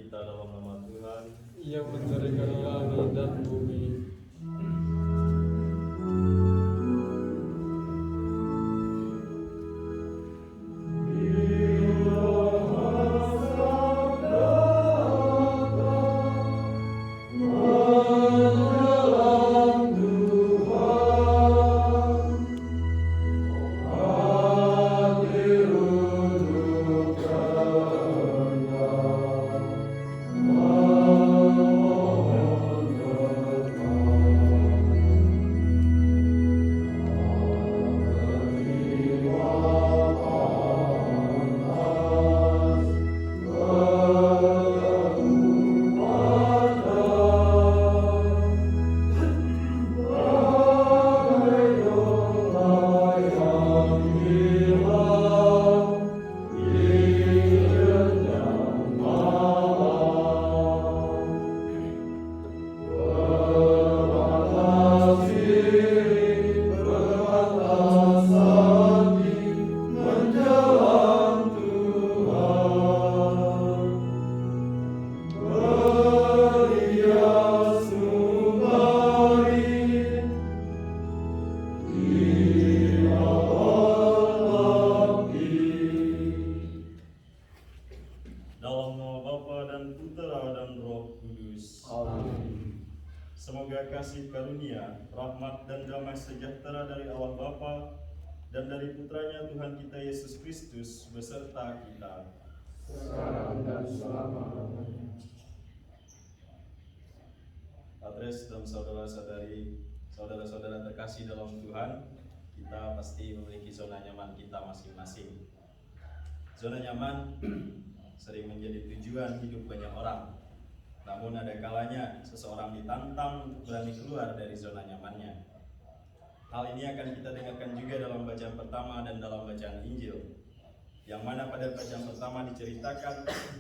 kita dalam nama Tuhan yang mendirikan langit dan bumi. dalam nama Bapa dan Putera dan Roh Kudus. Amin. Semoga kasih karunia, rahmat dan damai sejahtera dari Allah Bapa dan dari Putranya Tuhan kita Yesus Kristus beserta kita. Sekarang dan selama-lamanya. Adres dan saudara-saudari, saudara-saudara terkasih dalam Tuhan, kita pasti memiliki zona nyaman kita masing-masing. Zona nyaman sering menjadi tujuan hidup banyak orang. Namun ada kalanya seseorang ditantang untuk berani keluar dari zona nyamannya. Hal ini akan kita dengarkan juga dalam bacaan pertama dan dalam bacaan Injil, yang mana pada bacaan pertama diceritakan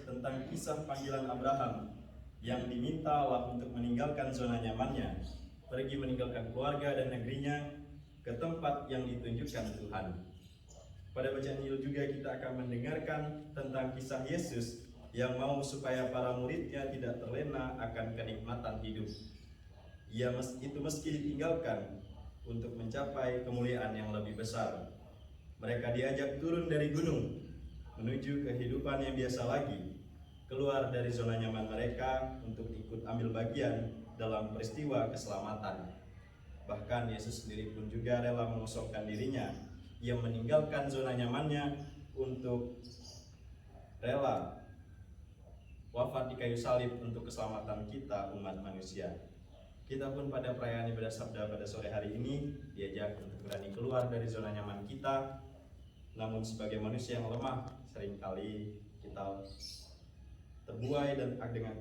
tentang kisah panggilan Abraham yang diminta Allah untuk meninggalkan zona nyamannya, pergi meninggalkan keluarga dan negerinya ke tempat yang ditunjukkan Tuhan. Pada bacaan Injil juga kita akan mendengarkan tentang kisah Yesus yang mau supaya para muridnya tidak terlena akan kenikmatan hidup. Itu meski ditinggalkan untuk mencapai kemuliaan yang lebih besar. Mereka diajak turun dari gunung menuju kehidupan yang biasa lagi, keluar dari zona nyaman mereka untuk ikut ambil bagian dalam peristiwa keselamatan. Bahkan Yesus sendiri pun juga rela mengosongkan dirinya. Ia meninggalkan zona nyamannya untuk rela wafat di kayu salib untuk keselamatan kita umat manusia. Kita pun pada perayaan ibadah sabda pada sore hari ini diajak untuk berani keluar dari zona nyaman kita. Namun sebagai manusia yang lemah, seringkali kita terbuai dan dengan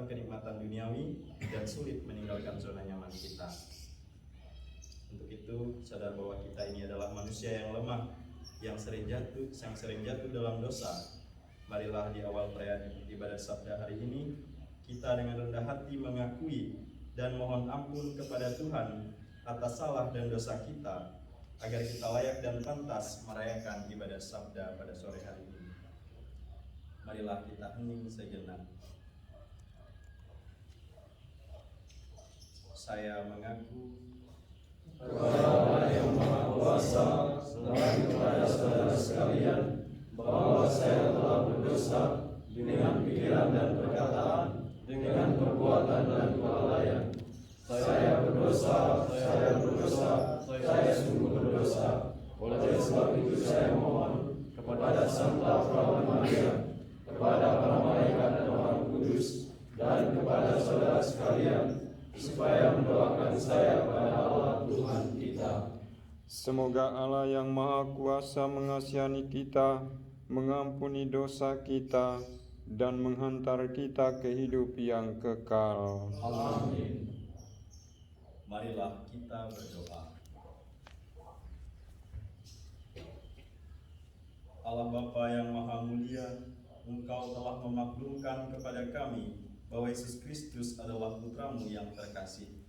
kenikmatan duniawi dan sulit meninggalkan zona nyaman kita. Untuk itu, sadar bahwa kita ini adalah manusia yang lemah, yang sering jatuh dalam dosa. Marilah di awal perayaan ibadah sabda hari ini, kita dengan rendah hati mengakui dan mohon ampun kepada Tuhan atas salah dan dosa kita, agar kita layak dan pantas merayakan ibadah sabda pada sore hari ini. Marilah kita hening sejenak. Saya mengaku Kepada Allah yang Maha Kuasa, selain kepada saudara sekalian, bahwa saya telah berdosa dengan pikiran dan perkataan, dengan perbuatan dan kelalaian. Saya berdosa, saya sungguh berdosa. Oleh sebab itu saya mohon kepada Santa Perawan Maria, kepada para malaikat dan orang kudus, dan kepada saudara sekalian, supaya mendoakan saya kepada Allah Tuhan kita. Semoga Allah yang Maha Kuasa mengasihani kita, mengampuni dosa kita, dan menghantar kita ke hidup yang kekal. Amin. marilah kita berdoa. Allah Bapa yang Maha Mulia, Engkau telah memaklumkan kepada kami bahwa Yesus Kristus adalah Putramu yang terkasih.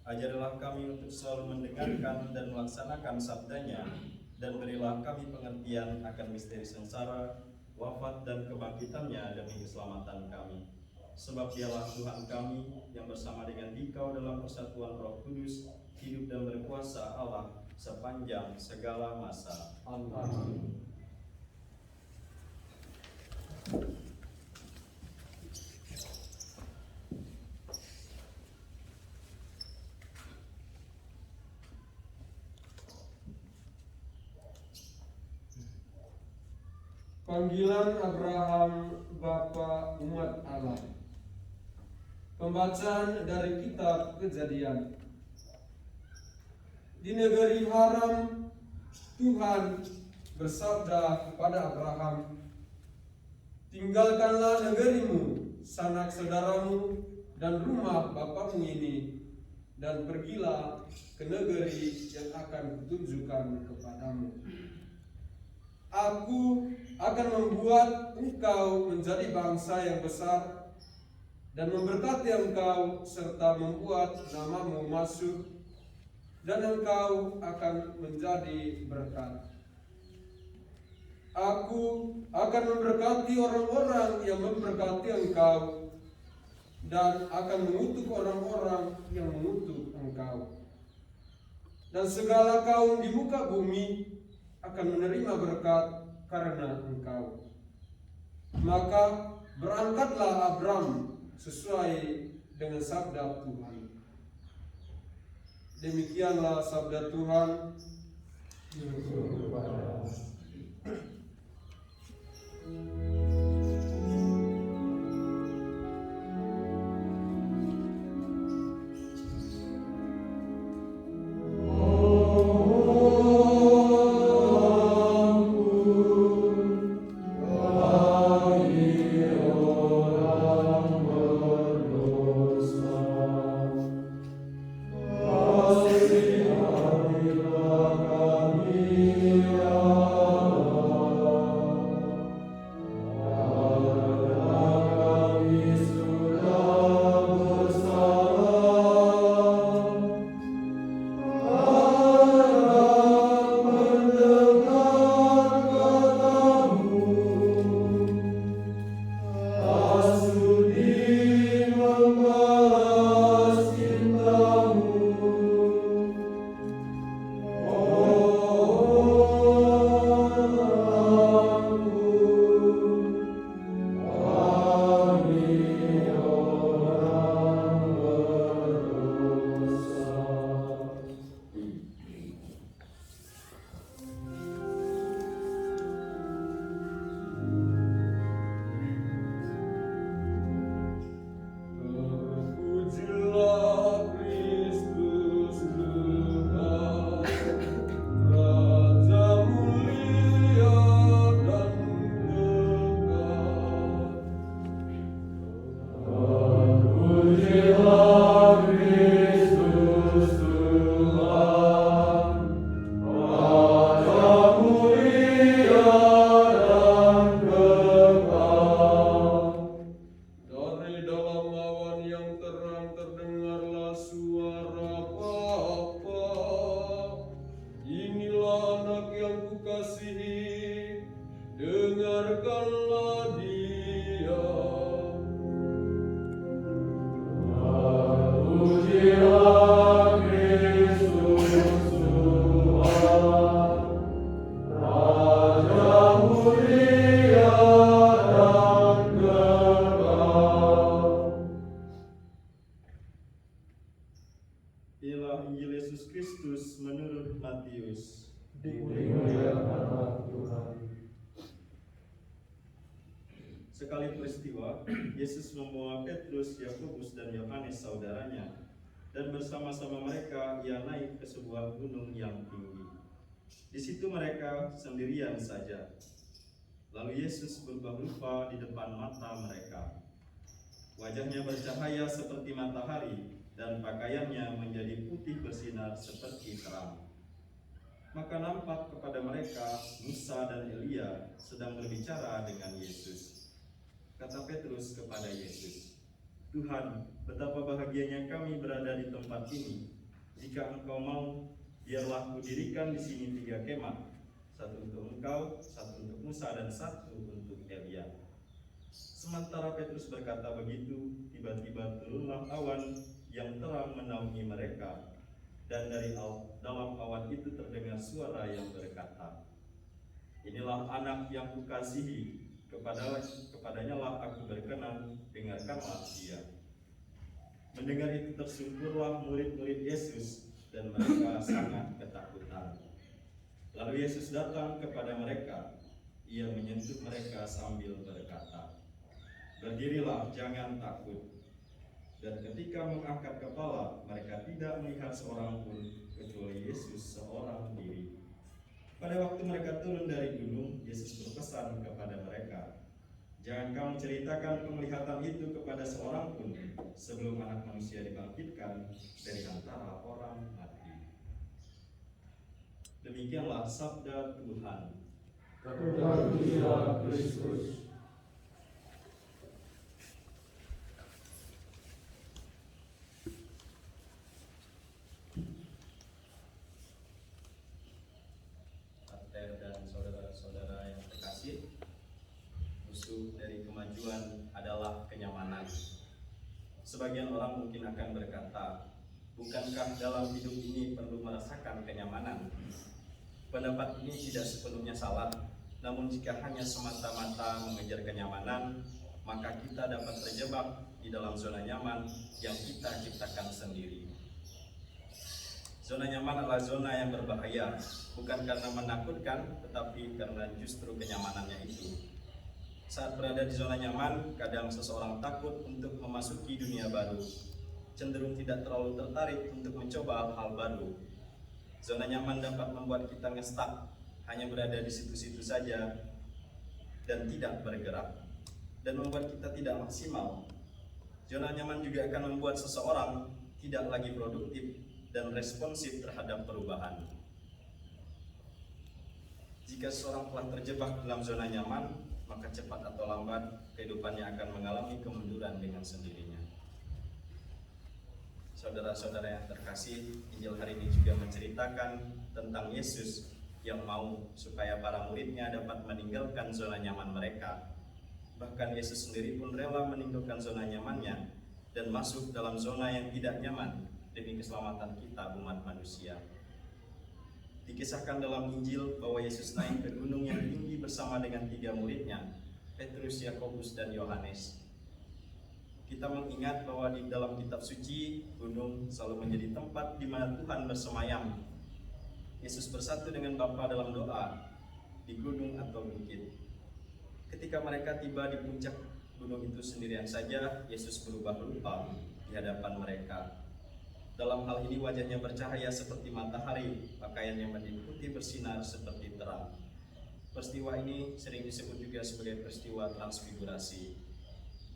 Ajarilah kami untuk selalu mendengarkan dan melaksanakan sabdanya, dan berilah kami pengertian akan misteri sengsara, wafat dan kebangkitannya demi keselamatan kami. sebab dialah Tuhan kami yang bersama dengan Dikau dalam persatuan Roh Kudus, hidup dan berkuasa Allah sepanjang segala masa. Amin. Panggilan Abraham Bapa umat Allah. Pembacaan dari kitab Kejadian. Di negeri Haram, Tuhan bersabda kepada Abraham, "Tinggalkanlah negerimu, sanak saudaramu, dan rumah bapamu ini, dan pergilah ke negeri yang akan kutunjukkan kepadamu. Aku akan membuat engkau menjadi bangsa yang besar dan memberkati engkau serta membuat namamu masyhur, dan engkau akan menjadi berkat. Aku akan memberkati orang-orang yang memberkati engkau dan akan mengutuk orang-orang yang mengutuk engkau. Dan segala kaum di muka bumi akan menerima berkat karena engkau. Maka berangkatlah Abram sesuai dengan sabda Tuhan." Demikianlah sabda Tuhan. Dengarkanlah dia. Pujilah Kristus Tuhan, Raja mulia dan kekal. Inilah Injil Yesus Kristus menurut Matius. Dimuliakanlah Tuhan. Sekali peristiwa, Yesus membawa Petrus, Yakobus, dan Yohanes saudaranya, dan bersama-sama mereka ia naik ke sebuah gunung yang tinggi. Di situ mereka sendirian saja. Lalu Yesus berubah rupa di depan mata mereka. Wajahnya bercahaya seperti matahari, dan pakaiannya menjadi putih bersinar seperti terang. Maka nampak kepada mereka Musa dan Elia sedang berbicara dengan Yesus. Kata Petrus kepada Yesus, "Tuhan, betapa bahagianya kami berada di tempat ini. Jika Engkau mau, biarlah kudirikan di sini 3 kemah, satu untuk Engkau, satu untuk Musa, dan satu untuk Elia." Sementara Petrus berkata begitu, tiba-tiba turunlah awan yang terang menaungi mereka, dan dari dalam awan itu terdengar suara yang berkata, "Inilah anak yang kukasihi, kepadanya lah aku berkenan, dengarkanlah dia." Mendengar itu tersungkurlah murid-murid Yesus, dan mereka sangat ketakutan. Lalu Yesus datang kepada mereka. Ia menyentuh mereka sambil berkata, "Berdirilah, jangan takut." Dan ketika mengangkat kepala, mereka tidak melihat seorang pun kecuali Yesus seorang diri. Pada waktu mereka turun dari gunung, Yesus berpesan kepada mereka, "Jangan kamu ceritakan penglihatan itu kepada seorang pun sebelum Anak Manusia dibangkitkan dari antara orang mati." Demikianlah sabda Tuhan. Terpujilah Kristus. Pater dan saudara-saudara yang terkasih, musuh dari kemajuan adalah kenyamanan. Sebagian orang mungkin akan berkata, bukankah dalam hidup ini perlu merasakan kenyamanan? Pendapat ini tidak sepenuhnya salah, namun jika hanya semata-mata mengejar kenyamanan, maka kita dapat terjebak di dalam zona nyaman yang kita ciptakan sendiri. Zona nyaman adalah zona yang berbahaya, bukan karena menakutkan, tetapi karena justru kenyamanannya itu. Saat berada di zona nyaman, kadang seseorang takut untuk memasuki dunia baru, cenderung tidak terlalu tertarik untuk mencoba hal baru. Zona nyaman dapat membuat kita ngestak, hanya berada di situ-situ saja dan tidak bergerak, dan membuat kita tidak maksimal. Zona nyaman juga akan membuat seseorang tidak lagi produktif dan responsif terhadap perubahan. Jika seseorang telah terjebak dalam zona nyaman, maka cepat atau lambat kehidupannya akan mengalami kemunduran dengan sendirinya. Saudara-saudara yang terkasih, Injil hari ini juga menceritakan tentang Yesus yang mau supaya para muridnya dapat meninggalkan zona nyaman mereka. Bahkan Yesus sendiri pun rela meninggalkan zona nyamannya dan masuk dalam zona yang tidak nyaman demi keselamatan kita umat manusia. Dikisahkan dalam Injil bahwa Yesus naik ke gunung yang tinggi bersama dengan 3 muridnya, Petrus, Yakobus, dan Yohanes. Kita mengingat bahwa di dalam kitab suci, gunung selalu menjadi tempat di mana Tuhan bersemayam. Yesus bersatu dengan Bapa dalam doa di gunung atau bukit. Ketika mereka tiba di puncak gunung itu sendirian saja, Yesus berubah rupa di hadapan mereka. Dalam hal ini wajahnya bercahaya seperti matahari, pakaiannya menjadi putih bersinar seperti terang. Peristiwa ini sering disebut juga sebagai peristiwa transfigurasi.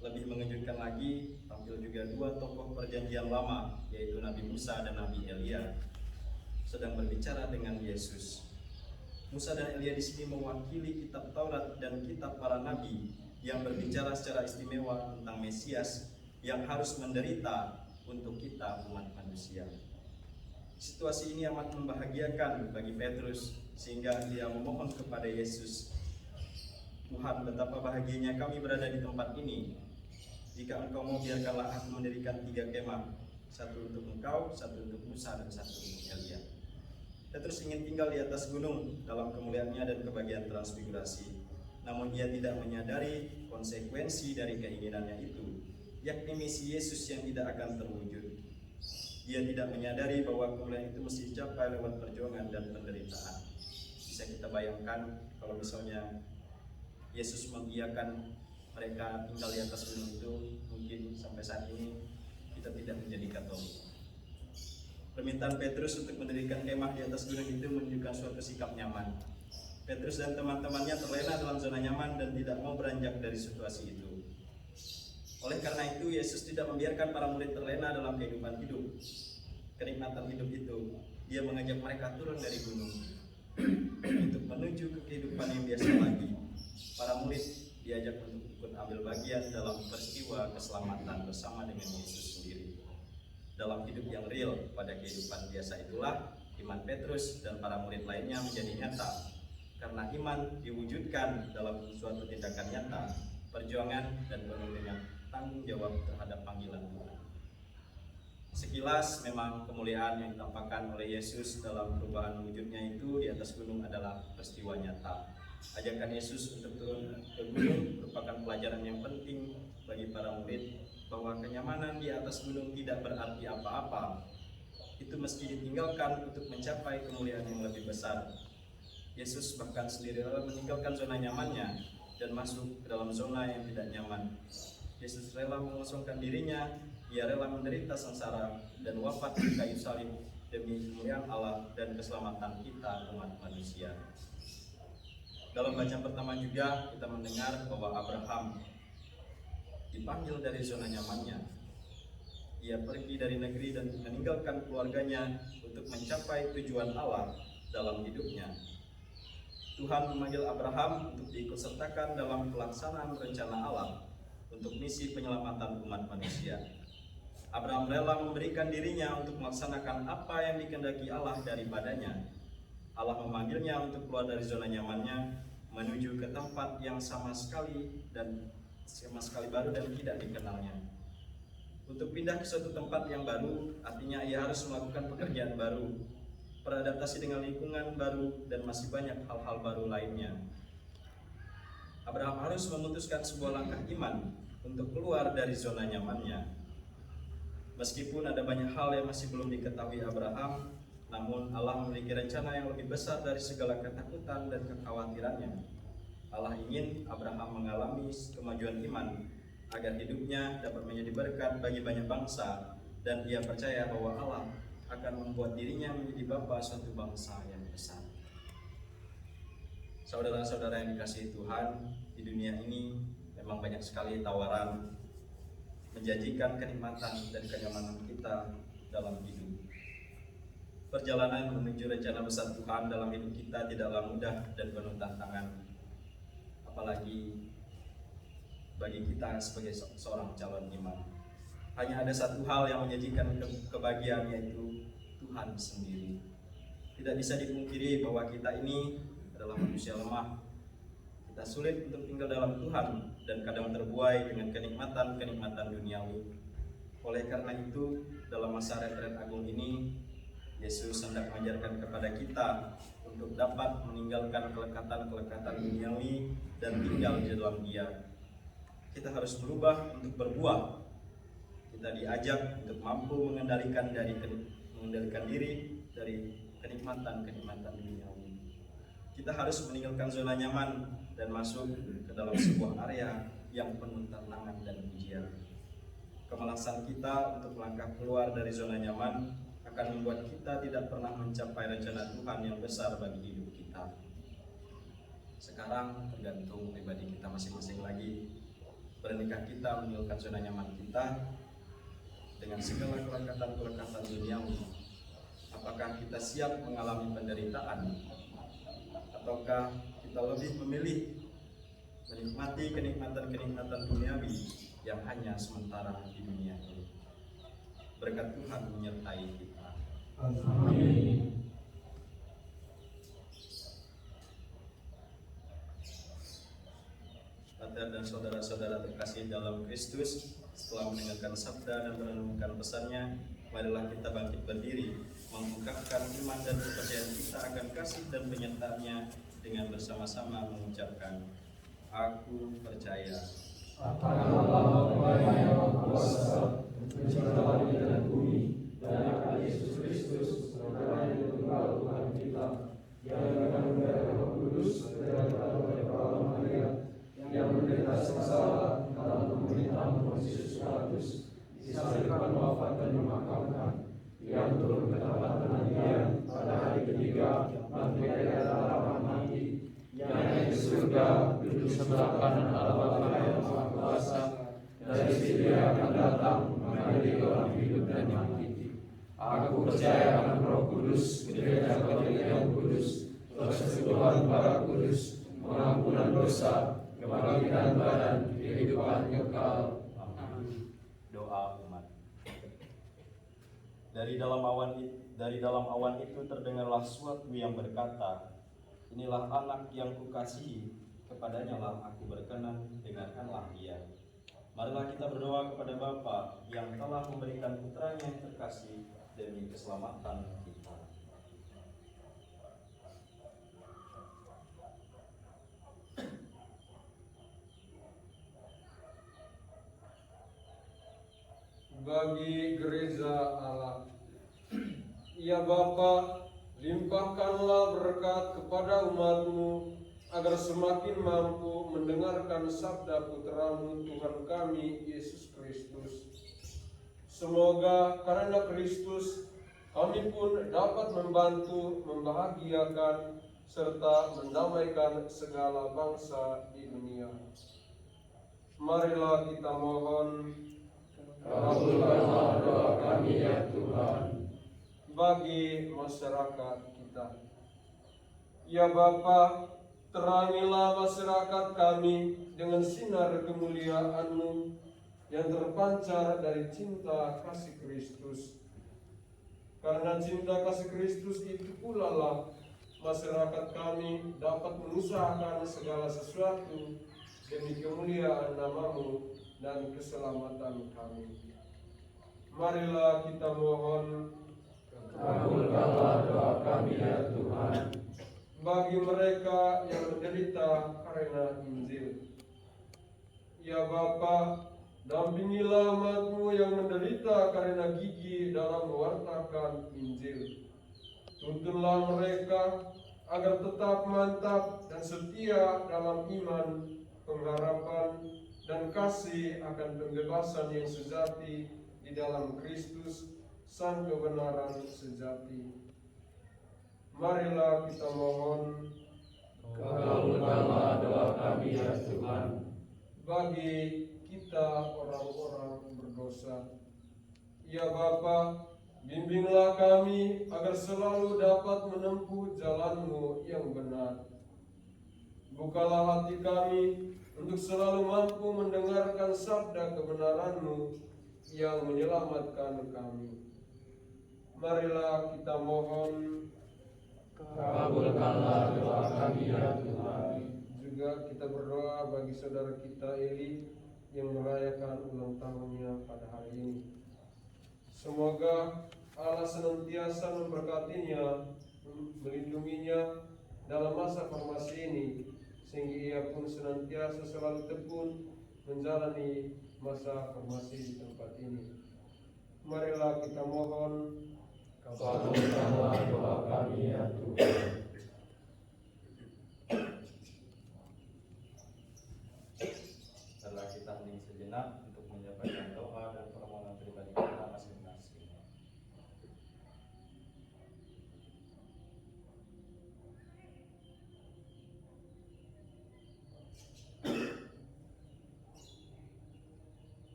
Lebih mengejutkan lagi, tampil juga 2 tokoh perjanjian lama, yaitu Nabi Musa dan Nabi Elia, sedang berbicara dengan Yesus. Musa dan Elia di sini mewakili kitab Taurat dan kitab para nabi yang berbicara secara istimewa tentang Mesias yang harus menderita untuk kita umat manusia. Situasi ini amat membahagiakan bagi Petrus sehingga dia memohon kepada Yesus, "Tuhan, betapa bahagianya kami berada di tempat ini. Jika Engkau mau, biarkanlah aku mendirikan 3 kemah, 1 untuk Engkau, 1 untuk Musa, dan 1 untuk Elia." Petrus ingin tinggal di atas gunung dalam kemuliaannya dan kebahagiaan transfigurasi. Namun ia tidak menyadari konsekuensi dari keinginannya itu, yakni misi Yesus yang tidak akan terwujud. Ia tidak menyadari bahwa kemuliaan itu mesti dicapai lewat perjuangan dan penderitaan. Bisa kita bayangkan kalau misalnya Yesus mengiyakan mereka tinggal di atas gunung itu, mungkin sampai saat ini kita tidak menjadi Katolik. Permintaan Petrus untuk mendirikan kemah di atas gunung itu menunjukkan suatu sikap nyaman. Petrus dan teman-temannya terlena dalam zona nyaman dan tidak mau beranjak dari situasi itu. Oleh karena itu, Yesus tidak membiarkan para murid terlena dalam kehidupan hidup, kenikmatan hidup itu. Dia mengajak mereka turun dari gunung untuk menuju ke kehidupan yang biasa lagi. Para murid diajak untuk ikut ambil bagian dalam peristiwa keselamatan bersama dengan Yesus sendiri. Dalam hidup yang real pada kehidupan biasa itulah iman Petrus dan para murid lainnya menjadi nyata. Karena iman diwujudkan dalam suatu tindakan nyata, perjuangan, dan penuh dengan tanggung jawab terhadap panggilan Tuhan. Sekilas memang kemuliaan yang ditampakkan oleh Yesus dalam perubahan wujudnya itu di atas gunung adalah peristiwa nyata. Ajakan Yesus untuk turun ke gunung merupakan pelajaran yang penting bagi para murid bahwa kenyamanan di atas gunung tidak berarti apa-apa. Itu mesti ditinggalkan untuk mencapai kemuliaan yang lebih besar. Yesus bahkan sendiri rela meninggalkan zona nyamannya dan masuk ke dalam zona yang tidak nyaman. Yesus rela mengosongkan dirinya, ia rela menderita sengsara dan wafat di kayu salib demi kemuliaan Allah dan keselamatan kita umat manusia. Dalam bacaan pertama juga kita mendengar bahwa Abraham dipanggil dari zona nyamannya. Ia pergi dari negeri dan meninggalkan keluarganya untuk mencapai tujuan Allah dalam hidupnya. Tuhan memanggil Abraham untuk diikutsertakan dalam pelaksanaan rencana Allah untuk misi penyelamatan umat manusia. Abraham rela memberikan dirinya untuk melaksanakan apa yang dikehendaki Allah daripadanya. Allah memanggilnya untuk keluar dari zona nyamannya menuju ke tempat yang sama sekali baru dan tidak dikenalnya. Untuk pindah ke suatu tempat yang baru, artinya ia harus melakukan pekerjaan baru, beradaptasi dengan lingkungan baru, dan masih banyak hal-hal baru lainnya. Abraham harus memutuskan sebuah langkah iman untuk keluar dari zona nyamannya. Meskipun ada banyak hal yang masih belum diketahui Abraham, namun Allah memiliki rencana yang lebih besar dari segala ketakutan dan kekhawatirannya. Allah ingin Abraham mengalami kemajuan iman agar hidupnya dapat menjadi berkat bagi banyak bangsa, dan ia percaya bahwa Allah akan membuat dirinya menjadi bapa suatu bangsa yang besar. Saudara-saudara yang dikasihi Tuhan, di dunia ini memang banyak sekali tawaran menjanjikan kenikmatan dan kenyamanan kita dalam hidup. Perjalanan menuju rencana besar Tuhan dalam hidup kita tidaklah mudah dan penuh tantangan, apalagi bagi kita sebagai seorang calon iman. Hanya ada satu hal yang menjanjikan kebahagiaan, yaitu Tuhan sendiri. Tidak bisa dipungkiri bahwa kita ini adalah manusia lemah. Kita sulit untuk tinggal dalam Tuhan dan kadang terbuai dengan kenikmatan-kenikmatan duniawi. Oleh karena itu, dalam masa retret agung ini, Yesus hendak mengajarkan kepada kita untuk dapat meninggalkan kelekatan-kelekatan duniawi dan tinggal di dalam Dia. Kita harus berubah untuk berbuah. Kita diajak untuk mampu mengendalikan diri dari kenikmatan-kenikmatan duniawi. Kita harus meninggalkan zona nyaman dan masuk ke dalam sebuah area yang penuh tantangan dan ujian. Kemalasan kita untuk melangkah keluar dari zona nyaman akan membuat kita tidak pernah mencapai rencana Tuhan yang besar bagi hidup kita. Sekarang tergantung pribadi kita masing-masing lagi. Bernikah kita meninggalkan zona nyaman kita dengan segala kelekatan-kelekatan duniawi? Apakah kita siap mengalami penderitaan? Ataukah kita lebih memilih menikmati kenikmatan-kenikmatan duniawi yang hanya sementara di dunia ini? Berkat Tuhan menyertai kita. Amin. Saudara dan saudara-saudara terkasih dalam Kristus, setelah mendengarkan sabda dan merenungkan pesannya, marilah kita bangkit berdiri, mengungkapkan iman dan kepercayaan kita akan kasih dan penyertaannya dengan bersama-sama mengucapkan, Aku percaya Akan Allah yang Maha Kuasa, pencipta langit dan bumi, dan akan Yesus Kristus, Putra yang tunggal Tuhan kita, yang mengandung dari Roh Kudus, berkata oleh Allah Maria, yang menderita sengsara dalam pemerintahan Pontius Pilatus, disalibkan, wafat dan dimakamkan, yang turun ke tempat penantian pada hari ketiga, bangkit dari antara orang mati, yang naik ke surga, duduk sebelah kanan Allah Bapa yang Maha Kuasa, dari situ Dia akan datang mengadili orang hidup dan yang mati. Aku percaya akan Roh Kudus, Gereja Katolik yang kudus, persekutuan para kudus, pengampunan dosa, kebangkitan badan, kehidupan kekal. Amin. doa umat. Dari dalam awan itu terdengarlah suatu yang berkata, Inilah anak yang kukasihi, kepadanya lah aku berkenan, dengarkanlah dia. Marilah kita berdoa kepada Bapa yang telah memberikan putranya yang terkasih demi keselamatan kita. Bagi gereja Allah, ya Bapa, limpahkanlah berkat kepada umat-Mu agar semakin mampu mendengarkan sabda Putra-Mu Tuhan kami Yesus Kristus. Semoga karena Kristus kami pun dapat membantu, membahagiakan, serta mendamaikan segala bangsa di dunia. Marilah kita mohon. Kabulkanlah doa kami ya Tuhan. Bagi masyarakat kita, ya Bapa, terangilah masyarakat kami dengan sinar kemuliaan-Mu yang terpancar dari cinta kasih Kristus. Karena cinta kasih Kristus itu pula lah masyarakat kami dapat mengusahakan segala sesuatu demi kemuliaan nama-Mu dan keselamatan kami. Marilah kita mohon. Kabulkanlah doa kami ya Tuhan. Bagi mereka yang menderita karena Injil, ya Bapa, dampingilah umat-Mu yang menderita karena gigih dalam mewartakan Injil. Tuntunlah mereka agar tetap mantap dan setia dalam iman, pengharapan, dan kasih akan pembebasan yang sejati di dalam Kristus, Sang kebenaran sejati. Marilah kita mohon. Kabulkanlah doa kami ya Tuhan. Bagi kita orang-orang berdosa, ya Bapa, bimbinglah kami agar selalu dapat menempuh jalan-Mu yang benar. Bukalah hati kami untuk selalu mampu mendengarkan sabda kebenaran-Mu yang menyelamatkan kami. Marilah kita mohon. Kabulkanlah doa kami ya Tuhan. Juga kita berdoa bagi saudara kita Eli yang merayakan ulang tahunnya pada hari ini. Semoga Allah senantiasa memberkatinya, melindunginya dalam masa formasi ini, sehingga ia pun senantiasa selalu tekun menjalani masa formasi di tempat ini. Marilah kita mohon. Kabulkanlah doa kami ya Tuhan. Setelah kita hening sejenak untuk menyampaikan doa dan permohonan pribadi kita masing-masing.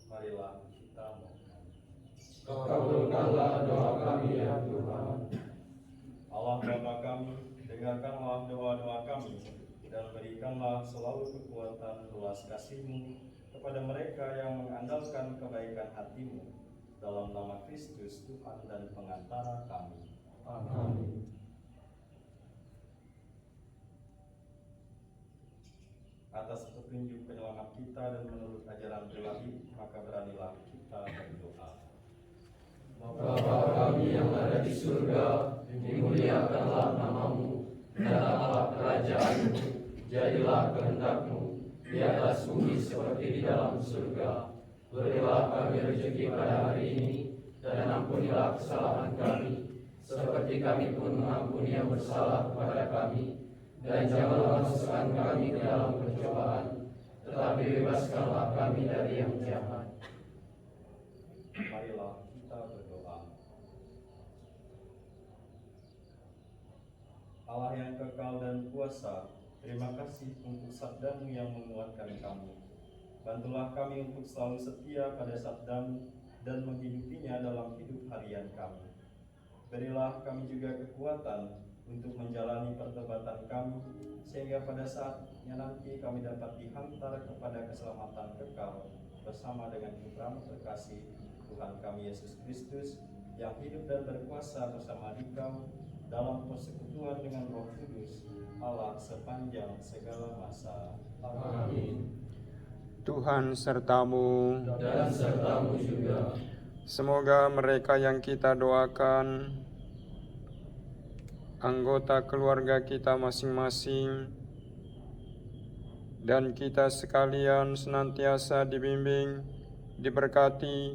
Marilah kita mohon. Kabulkanlah doa kami ya Tuhan. Allah Bapa kami, dengarkanlah doa-doa kami dan berikanlah selalu kekuatan belas kasih-Mu kepada mereka yang mengandalkan kebaikan hati-Mu, dalam nama Kristus Tuhan dan pengantara kami. Amin. Atas petunjuk penyelamat kita dan menurut ajaran Ilahi, maka beranilah kita berdoa. Bapa kami yang ada di surga, dimuliakanlah nama-Mu, datanglah kerajaan-Mu, jadilah kehendak-Mu di atas bumi seperti di dalam surga. Berilah kami rezeki pada hari ini, dan ampunilah kesalahan kami, seperti kami pun mengampuni yang bersalah kepada kami. Dan janganlah masukkan kami ke dalam pencobaan, tetapi bebaskanlah kami dari yang jahat. Marilah kita berdoa. Allah yang kekal dan kuasa, terima kasih untuk sabda-Mu yang menguatkan kami. Bantulah kami untuk selalu setia pada sabda-Mu dan menghidupinya dalam hidup harian kami. Berilah kami juga kekuatan untuk menjalani pertobatan kami, sehingga pada saatnya nanti kami dapat dihantar kepada keselamatan kekal bersama dengan Putra-Mu terkasih, Tuhan kami Yesus Kristus, yang hidup dan berkuasa bersama Dikau dalam persekutuan dengan Roh Kudus, Allah sepanjang segala masa. Amin. Tuhan sertamu. Dan sertamu juga. Semoga mereka yang kita doakan, anggota keluarga kita masing-masing, dan kita sekalian senantiasa dibimbing, diberkati,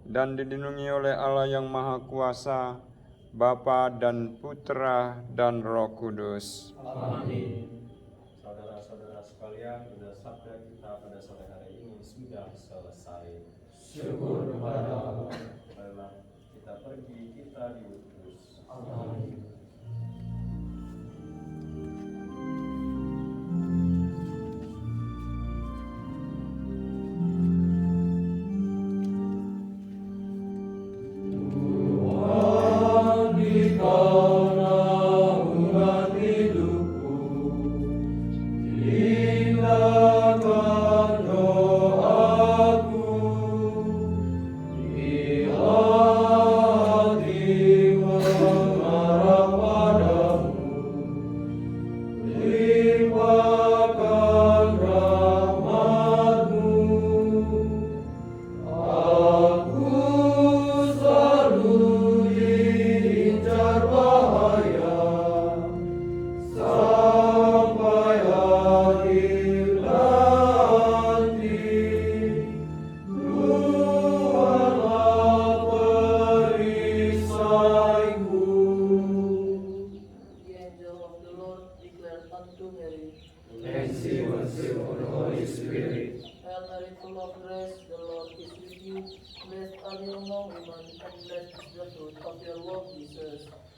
dan dilindungi oleh Allah yang Maha Kuasa, Bapa dan Putra dan Roh Kudus. Amin. Saudara-saudara sekalian, sudah sabda kita pada sore hari ini sudah selesai. Syukur kepada Allah. Marilah kita pergi, kita diutus. Amin.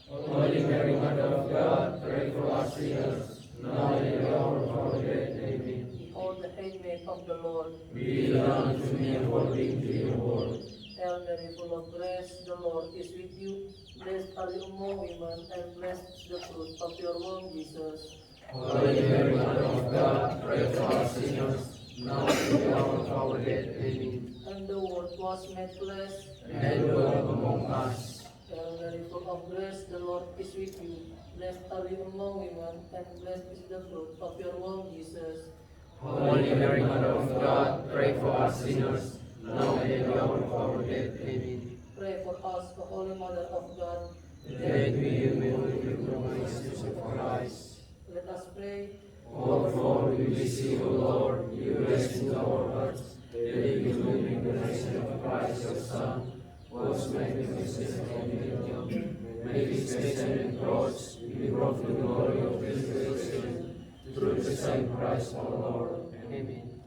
Holy Mary, Mother of God, pray for us sinners, now and at the hour of our death. Amen. Behold the handmaid of the Lord. Be it unto me according to your word. Hail Mary, full of grace, the Lord is with you. Blessed are you among women, and blessed is the fruit of your womb, Jesus. Holy Mary, Mother of God, pray for us sinners, now and at the hour of our death. Amen. And the Word was made flesh. And dwelt among us. Hail Mary, full of grace, the Lord is with you. Blessed are you among women, and blessed is the fruit of your womb, Jesus. Holy Mary, Mother of God, pray for us sinners, now and at the hour of our death. Amen. Pray for us, O Holy Mother of God. That we may live the promises of Christ. Let us pray. All for we beseech, O Lord, you rest into our hearts, that we may make the nation of Christ your Son, was magnificent and beautiful. May his passion and cross be brought to the glory of his resurrection, through the same Christ our Lord. Amen.